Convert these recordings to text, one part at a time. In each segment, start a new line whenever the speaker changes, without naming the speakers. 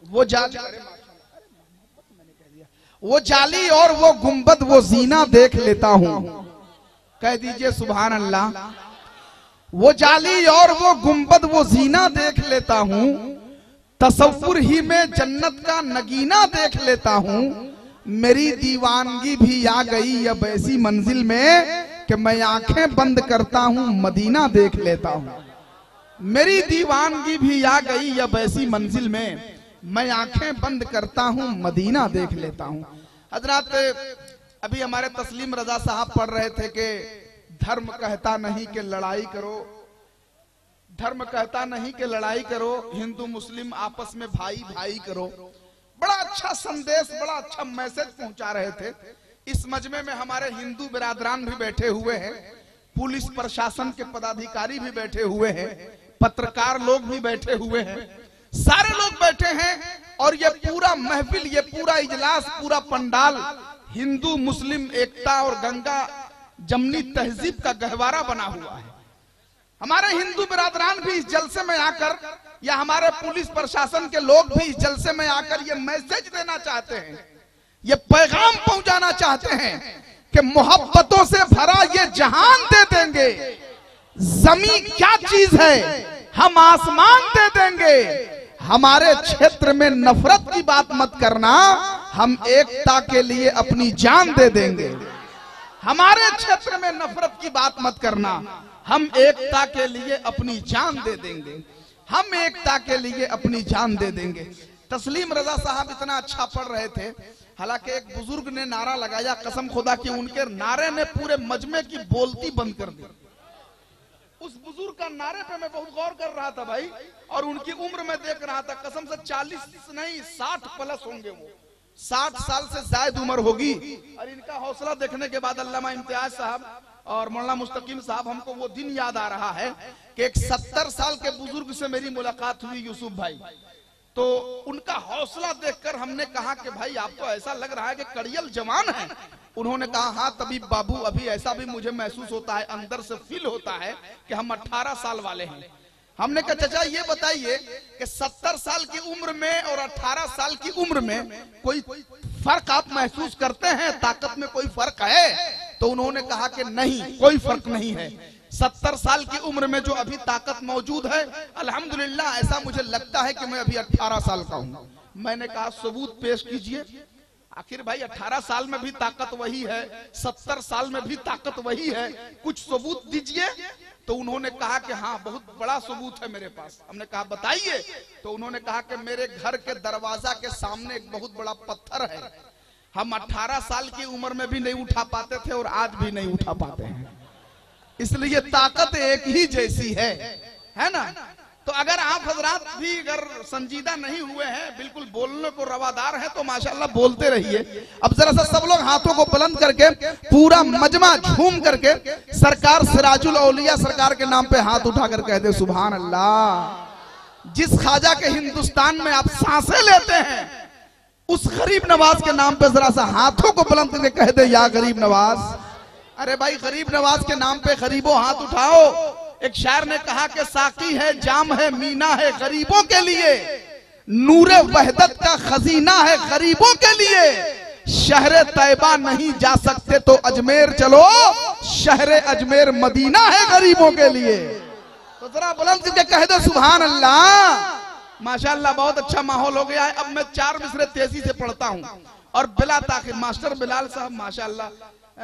वो जाली, वो जाली और वो गुंबद वो जीना देख लेता हूं। कह दीजिए सुभान अल्लाह। वो जाली और वो गुंबद वो जीना देख लेता हूं, तसव्वुर ही में जन्नत का नगीना देख लेता हूं। मेरी दीवानगी भी आ गई अब ऐसी मंजिल में कि मैं आंखें बंद करता हूं मदीना देख लेता हूं। मेरी दीवानगी भी आ गई अब ऐसी मंजिल में मैं आंखें बंद करता हूं मदीना देख लेता हूं। हजरात, अभी हमारे तस्लीम रजा साहब पढ़ रहे थे कि धर्म कहता नहीं कि लड़ाई करो, धर्म कहता नहीं कि लड़ाई करो, हिंदू मुस्लिम आपस में भाई भाई करो। बड़ा अच्छा संदेश, बड़ा अच्छा मैसेज पहुंचा रहे थे। इस मजमे में हमारे हिंदू बिरादरान भी बैठे हुए हैं, पुलिस प्रशासन के पदाधिकारी भी बैठे हुए हैं, पत्रकार लोग भी बैठे हुए हैं, सारे लोग बैठे हैं। और ये पूरा महफिल, ये पूरा इजलास, पूरा पंडाल हिंदू मुस्लिम एकता और गंगा जमनी तहजीब का गहवारा बना हुआ है। हमारे हिंदू बिरादरान भी इस जलसे में आकर, या हमारे पुलिस प्रशासन के लोग भी इस जलसे में आकर ये मैसेज देना चाहते हैं, ये पैगाम पहुंचाना चाहते हैं कि मोहब्बतों से भरा ये जहान दे देंगे, जमी क्या चीज है हम आसमान दे देंगे। हमारे क्षेत्र में नफरत की बात मत करना, हम एकता के लिए अपनी जान दे देंगे। हमारे क्षेत्र में नफरत की बात मत करना, हम एकता के लिए अपनी जान दे देंगे। हम एकता के लिए अपनी जान दे देंगे। तस्लीम रजा साहब इतना अच्छा पढ़ रहे थे। हालांकि एक बुजुर्ग ने नारा लगाया, कसम खुदा की उनके नारे ने पूरे मजमे की बोलती बंद कर दी। उस बुजुर्ग का नारे पे मैं बहुत गौर कर रहा था भाई, और उनकी उम्र में देख रहा था, कसम से 40 नहीं 60 प्लस होंगे, वो 60 साल से ज्यादा उम्र होगी। और इनका हौसला देखने के बाद अल्लामा इम्तियाज साहब और मौलाना मुस्तकीम साहब, हमको वो दिन याद आ रहा है कि एक 70 साल के बुजुर्ग से मेरी मुलाकात हुई, यूसुफ भाई। तो उनका हौसला देखकर हमने कहा कि भाई आप तो ऐसा लग रहा है कि कड़ियल जवान है। उन्होंने कहा हाँ तबीब बाबू, अभी ऐसा भी मुझे महसूस होता है, अंदर से फील होता है कि हम 18 साल वाले हैं। हमने कहा चाचा ये बताइए कि 70 साल की उम्र में और 18 साल की उम्र में कोई फर्क आप महसूस करते हैं, ताकत में कोई फर्क है? तो उन्होंने कहा कि नहीं, कोई फर्क नहीं है। 70 साल की उम्र में जो अभी ताकत मौजूद है, अल्हम्दुलिल्लाह ऐसा मुझे लगता है कि मैं अभी 18 साल का हूँ। मैंने कहा सबूत पेश कीजिए। आखिर भाई 18 साल में भी ताकत वही है, 70 साल में भी ताकत वही है, कुछ सबूत दीजिए। तो उन्होंने कहा कि हाँ बहुत बड़ा सबूत है मेरे पास। हमने कहा बताइए। तो उन्होंने कहा कि मेरे घर के दरवाजा के सामने एक बहुत बड़ा पत्थर है, हम 18 साल की उम्र में भी नहीं उठा पाते थे और आज भी नहीं उठा पाते हैं। इसलिए ताकत एक ही जैसी है ना। तो अगर आप हजरात भी अगर संजीदा नहीं हुए हैं, बिल्कुल बोलने को रवादार है, तो माशाल्लाह बोलते रहिए। अब जरा सा सब लोग हाथों को बुलंद करके, पूरा मजमा झूम करके सरकार सिराजुल औलिया सरकार के नाम पे हाथ उठाकर कह दे सुभान अल्लाह। जिस ख्वाजा के हिंदुस्तान में आप सांसें लेते हैं, उस गरीब नवाज के नाम पे जरा सा हाथों को बुलंद करके कह दे या गरीब नवाज। अरे भाई गरीब नवाज के नाम पे गरीबों हाथ उठाओ। एक शायर ने कहा कि साकी है, जाम है, मीना है गरीबों के लिए, नूरे वहदत का खजीना है गरीबों के लिए। शहरे तैयबा नहीं जा सकते तो अजमेर चलो, शहरे अजमेर मदीना है गरीबों के लिए। तो जरा बुलंद करके कह दो सुभान अल्लाह। माशाअल्लाह बहुत अच्छा माहौल हो गया है। अब मैं 4 मिसरे तेजी से पढ़ता हूँ और बिला ताखिर मास्टर बिलाल साहब माशाअल्लाह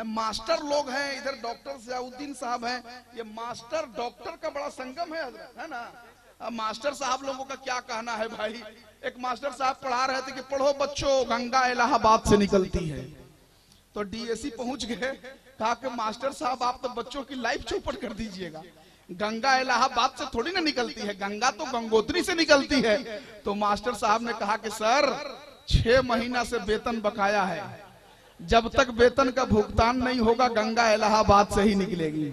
मास्टर लोग हैं, इधर डॉक्टर ज़ियाउद्दीन साहब हैं। ये मास्टर डॉक्टर का बड़ा संगम है ना। अब मास्टर साहब लोगों का क्या कहना है भाई। एक मास्टर साहब पढ़ा रहे थे कि पढ़ो बच्चों गंगा इलाहाबाद से निकलती है। तो डीएसी पहुंच गए, कहा कि मास्टर साहब आप तो बच्चों की लाइफ चौपट कर दीजिएगा, गंगा इलाहाबाद से थोड़ी ना निकलती है, गंगा तो गंगोत्री से निकलती है। तो मास्टर साहब ने कहा कि सर 6 महीना से वेतन बकाया है, जब तक वेतन का भुगतान नहीं होगा गंगा इलाहाबाद से ही निकलेगी।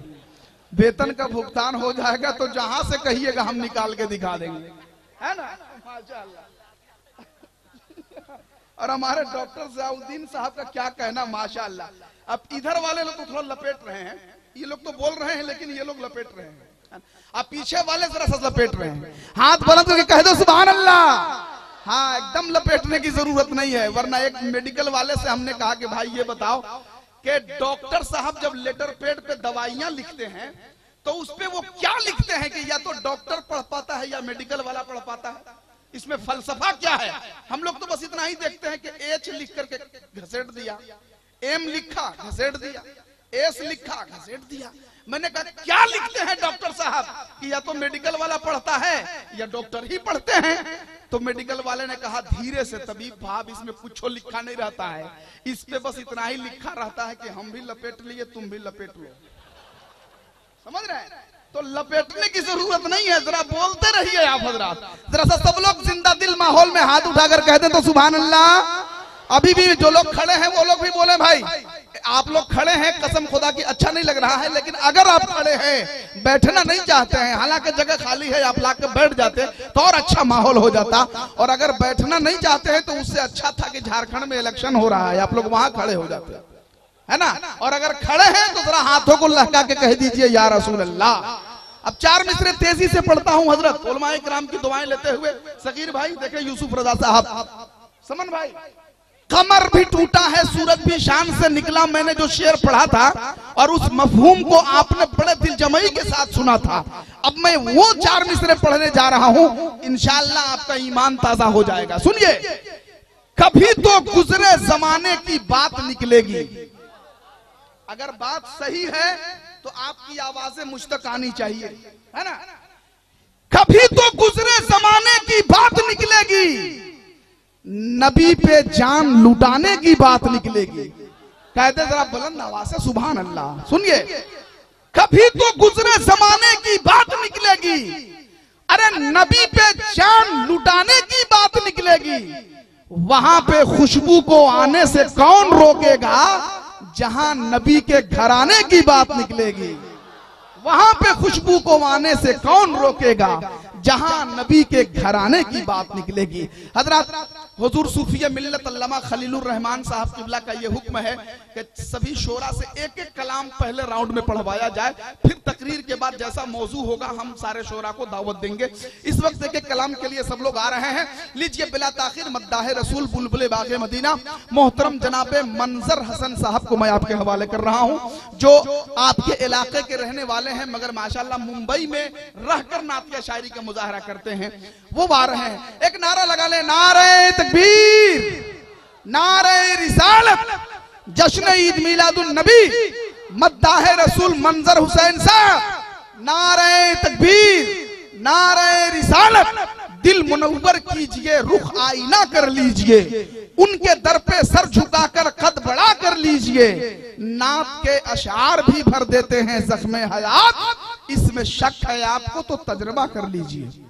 वेतन का भुगतान हो जाएगा तो जहां से कहिएगा हम निकाल के दिखा देंगे, है ना। माशाअल्लाह। और हमारे डॉक्टर ज़ियाउद्दीन साहब का क्या कहना माशाअल्लाह। अब इधर वाले लोग तो थोड़ा लपेट रहे हैं, ये लोग तो बोल रहे हैं लेकिन ये लोग लपेट रहे हैं। अब पीछे वाले जरा सा लपेट रहे हैं। हाथ बुलंद करके कह दो सुभान अल्लाह। हाँ एकदम एकदम लपेटने की जरूरत नहीं है। वरना एक मेडिकल वाले से हमने कहा कि भाई ये बताओ कि डॉक्टर साहब जब लेटर पैड पे दवाइयां लिखते हैं तो उस पे वो क्या लिखते हैं कि या तो डॉक्टर पढ़ पाता है या मेडिकल वाला पढ़ पाता है? इसमें फलसफा क्या है? हम लोग तो बस इतना ही देखते हैं कि एच लिख करके घसेट दिया, एम लिखा घसेट दिया, एस लिखा घसेट दिया। मैंने कहा क्या लिखते हैं डॉक्टर साहब कि या तो मेडिकल वाला पढ़ता है या डॉक्टर ही पढ़ते हैं? तो मेडिकल वाले ने कहा धीरे से तबीब भाब, इसमें कुछ लिखा नहीं रहता है, इस पे बस इतना ही लिखा रहता है कि हम भी लपेट लिए तुम भी लपेट लो। समझ रहे हैं? तो लपेटने की जरूरत नहीं है, जरा बोलते रहिए आप हजरात। जरा सा सब लोग जिंदा दिल माहौल में हाथ उठाकर कहते तो सुभान अल्लाह। अभी भी जो लोग खड़े हैं वो लोग भी बोले भाई आप लोग खड़े हैं, कसम खुदा की अच्छा नहीं लग रहा है, लेकिन अगर आप खड़े हैं, बैठना नहीं चाहते हैं, हालांकि जगह खाली है, आप लाकर बैठ जाते तो और अच्छा माहौल हो जाता। और अगर बैठना नहीं चाहते हैं तो उससे अच्छा था कि झारखंड में इलेक्शन हो रहा है, आप लोग वहां खड़े हो जाते, है ना? और अगर खड़े हैं तो जरा हाथों को लहका के कह दीजिए या रसूल अल्लाह। अब 4 मिसरे तेजी से पढ़ता हूं हजरत, उलमाए किराम की दुआएं लेते हुए। सगीर भाई देखे, यूसुफ रजा साहब, समन भाई, कमर भी टूटा है सूरज भी शान से निकला, मैंने जो शेर पढ़ा था और उस मफहूम को आपने बड़े दिलजमई के साथ सुना था। अब मैं वो 4 मिसरे पढ़ने जा रहा हूं, इंशाअल्लाह आपका ईमान ताजा हो जाएगा। सुनिए, कभी तो गुजरे जमाने की बात निकलेगी। अगर बात सही है तो आपकी आवाजें मुझ तक आनी चाहिए, है ना? कभी तो गुजरे जमाने की बात निकलेगी, नबी पे जान लुटाने की बात निकलेगी। कहते जरा बुलंद आवाज से सुभान अल्लाह। सुनिए, कभी तो गुजरे जमाने की बात निकलेगी, अरे नबी पे जान लुटाने की बात निकलेगी। वहां पे खुशबू को आने से कौन रोकेगा, जहां नबी के घराने की बात निकलेगी। वहां पे खुशबू को आने से कौन रोकेगा, जहां नबी के घराने की बात निकलेगी। हजरत हुजूर सूफिया मिल्लत अल्लामा खलीलुर रहमान साहब किबला का यह हुक्म है कि सभी शोरा से एक एक कलाम पहले राउंड में पढ़वाया जाए, फिर तकरीर के बाद जैसा मौजू होगा हम सारे शोरा को दावत देंगे। इस वक्त एक एक कलाम के लिए सब लोग आ रहे हैं। लीजिए बिला ताखिर मद्दाह रसूल बुलबुल बाग़े मदीना मोहतरम जनाबे मंजर हसन साहब को मैं आपके हवाले कर रहा हूं, जो आपके इलाके के रहने वाले हैं मगर माशाल्लाह मुंबई में रहकर नातिया शायरी का मुजाहरा करते हैं। वो आ रहे हैं, एक नारा लगा ले, नारे तकबीर, नारे रिसालत, जश्न ईद मिलादुन नबी, मद्दाह रसूल मंजर हुसैन साहब। नारे तकबीर, नारे रिसालत, दिल मुनव्वर कीजिए, रुख आईना कर लीजिए, उनके दर पे सर झुकाकर कद बढ़ा कर लीजिए। नात के अशार भी भर देते हैं जख्मे हयात, इसमें शक है आपको तो तजर्बा कर लीजिए।